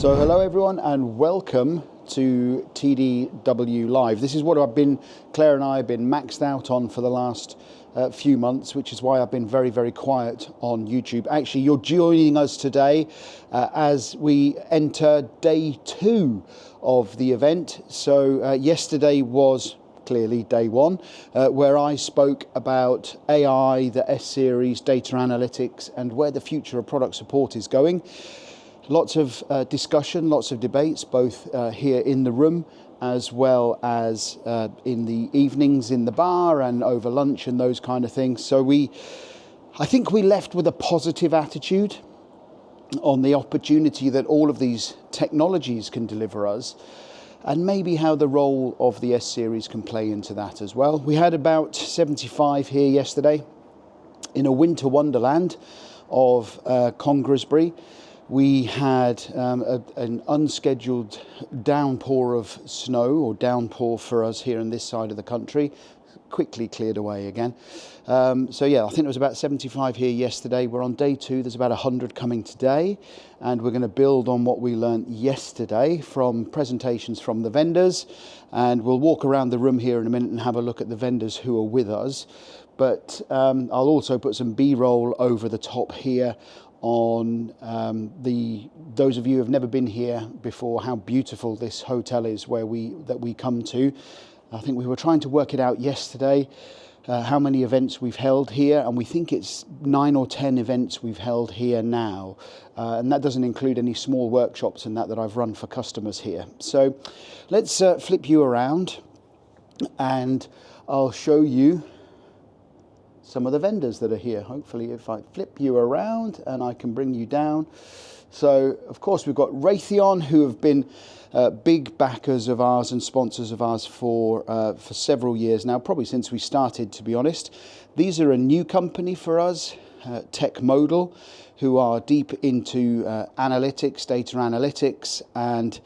So hello everyone and welcome to TDW-Live. This is what Claire and I have been maxed out on for the last few months, which is why I've been very, very quiet on YouTube. Actually, you're joining us today as we enter day 2 of the event. So yesterday was clearly day 1, where I spoke about AI, the S-Series, data analytics, and where the future of product support is going. Lots of discussion, lots of debates, both here in the room as well as in the evenings in the bar and over lunch and those kind of things. So I think we left with a positive attitude on the opportunity that all of these technologies can deliver us, and maybe how the role of the S-Series can play into that as well. We had about 75 here yesterday in a winter wonderland of Congresbury. We had an unscheduled downpour of snow, or downpour for us here on this side of the country, quickly cleared away again. So yeah, I think there was about 75 here yesterday. We're on day 2, there's about 100 coming today, and we're going to build on what we learned yesterday from presentations from the vendors, and we'll walk around the room here in a minute and have a look at the vendors who are with us. But I'll also put some B-roll over the top here on those of you who have never been here before, how beautiful this hotel is that we come to. I think we were trying to work it out yesterday, how many events we've held here, and we think it's 9 or 10 events we've held here now, and that doesn't include any small workshops and that I've run for customers here. So let's flip you around and I'll show you some of the vendors that are here. Hopefully if I flip you around and I can bring you down. So of course we've got Raytheon, who have been big backers of ours and sponsors of ours for several years now, probably since we started, to be honest. These are a new company for us, Tech Modal, who are deep into analytics, data analytics, and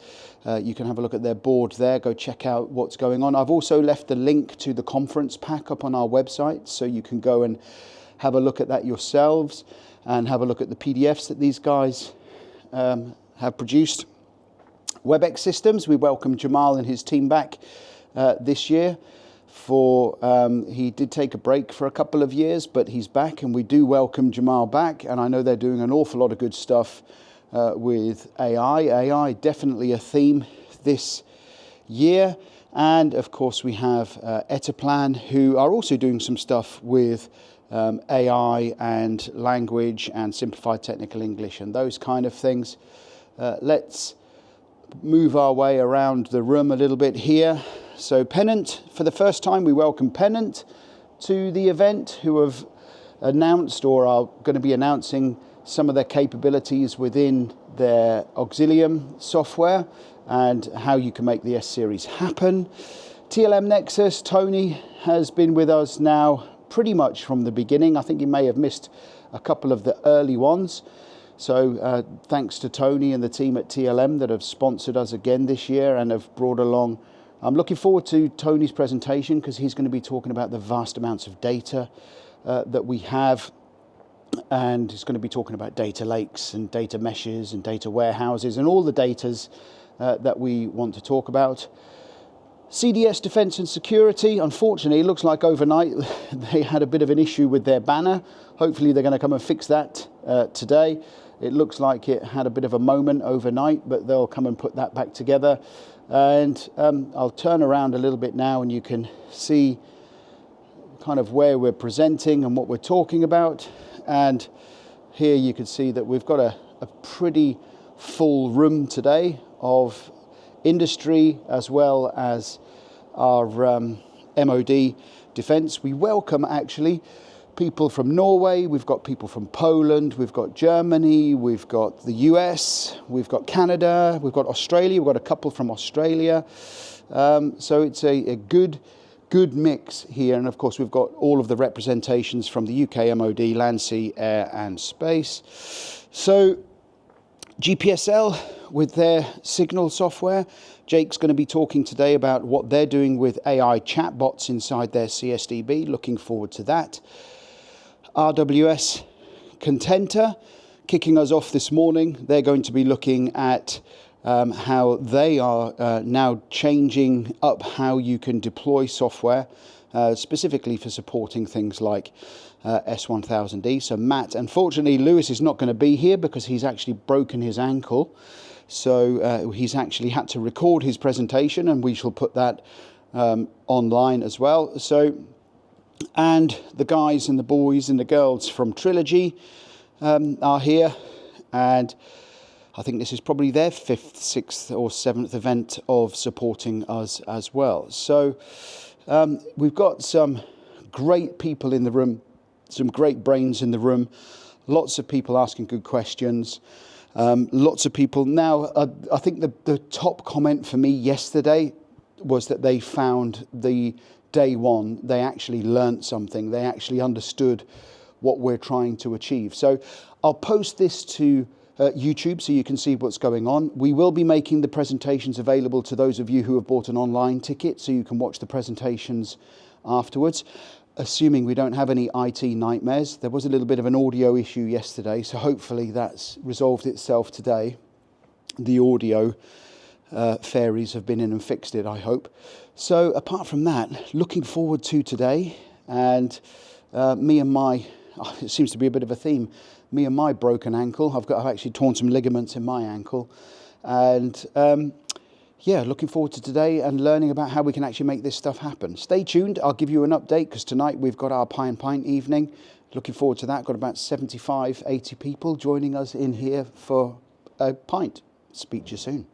you can have a look at their board there. Go check out what's going on. I've also left the link to the conference pack up on our website, so you can go and have a look at that yourselves and have a look at the PDFs that these guys have produced. WebEx Systems, we welcome Jamal and his team back this year. He did take a break for a couple of years, but he's back, and we do welcome Jamal back. And I know they're doing an awful lot of good stuff with AI. AI definitely a theme this year. And of course we have Etaplan, who are also doing some stuff with AI and language and simplified technical English and those kind of things. Let's move our way around the room a little bit here. So Pennant, for the first time we welcome Pennant to the event, who have announced or are going to be announcing some of their capabilities within their Auxilium software and how you can make the S-Series happen. TLM Nexus, Tony has been with us now pretty much from the beginning. I think he may have missed a couple of the early ones. So thanks to Tony and the team at TLM that have sponsored us again this year and have brought along. I'm looking forward to Tony's presentation, because he's going to be talking about the vast amounts of data that we have, and he's going to be talking about data lakes and data meshes and data warehouses and all the datas that we want to talk about. CDS Defence and Security, unfortunately, it looks like overnight they had a bit of an issue with their banner. Hopefully they're going to come and fix that today. It looks like it had a bit of a moment overnight, but they'll come and put that back together. And I'll turn around a little bit now and you can see kind of where we're presenting and what we're talking about. And here you can see that we've got a pretty full room today of industry as well as our MOD defence. We welcome actually people from Norway, we've got people from Poland, we've got Germany, we've got the US, we've got Canada, we've got Australia, we've got a couple from Australia. So it's a good mix here. And of course we've got all of the representations from the UK MOD, Land, Sea, Air and Space. So GPSL with their Signal software. Jake's going to be talking today about what they're doing with AI chatbots inside their CSDB. Looking forward to that. RWS Contenta kicking us off this morning. They're going to be looking at how they are now changing up how you can deploy software, specifically for supporting things like S1000D. So Matt, unfortunately, Lewis is not going to be here because he's actually broken his ankle. So he's actually had to record his presentation, and we shall put that online as well. So, and the guys and the boys and the girls from Trilogy are here, and I think this is probably their 5th, 6th or 7th event of supporting us as well. So we've got some great people in the room, some great brains in the room, lots of people asking good questions, lots of people. Now, I think the top comment for me yesterday was that they found the day one, they actually learnt something, they actually understood what we're trying to achieve. So I'll post this to YouTube so you can see what's going on. We will be making the presentations available to those of you who have bought an online ticket, so you can watch the presentations afterwards, assuming we don't have any IT nightmares. There was a little bit of an audio issue yesterday, so hopefully that's resolved itself today. The audio fairies have been in and fixed it, I hope. So apart from that, looking forward to today, and me and my, it seems to be a bit of a theme, me and my broken ankle. I've actually torn some ligaments in my ankle, and yeah, looking forward to today and learning about how we can actually make this stuff happen. Stay tuned. I'll give you an update, because tonight we've got our Pie and Pint evening. Looking forward to that. Got about 75, 80 people joining us in here for a pint. Speak to you soon.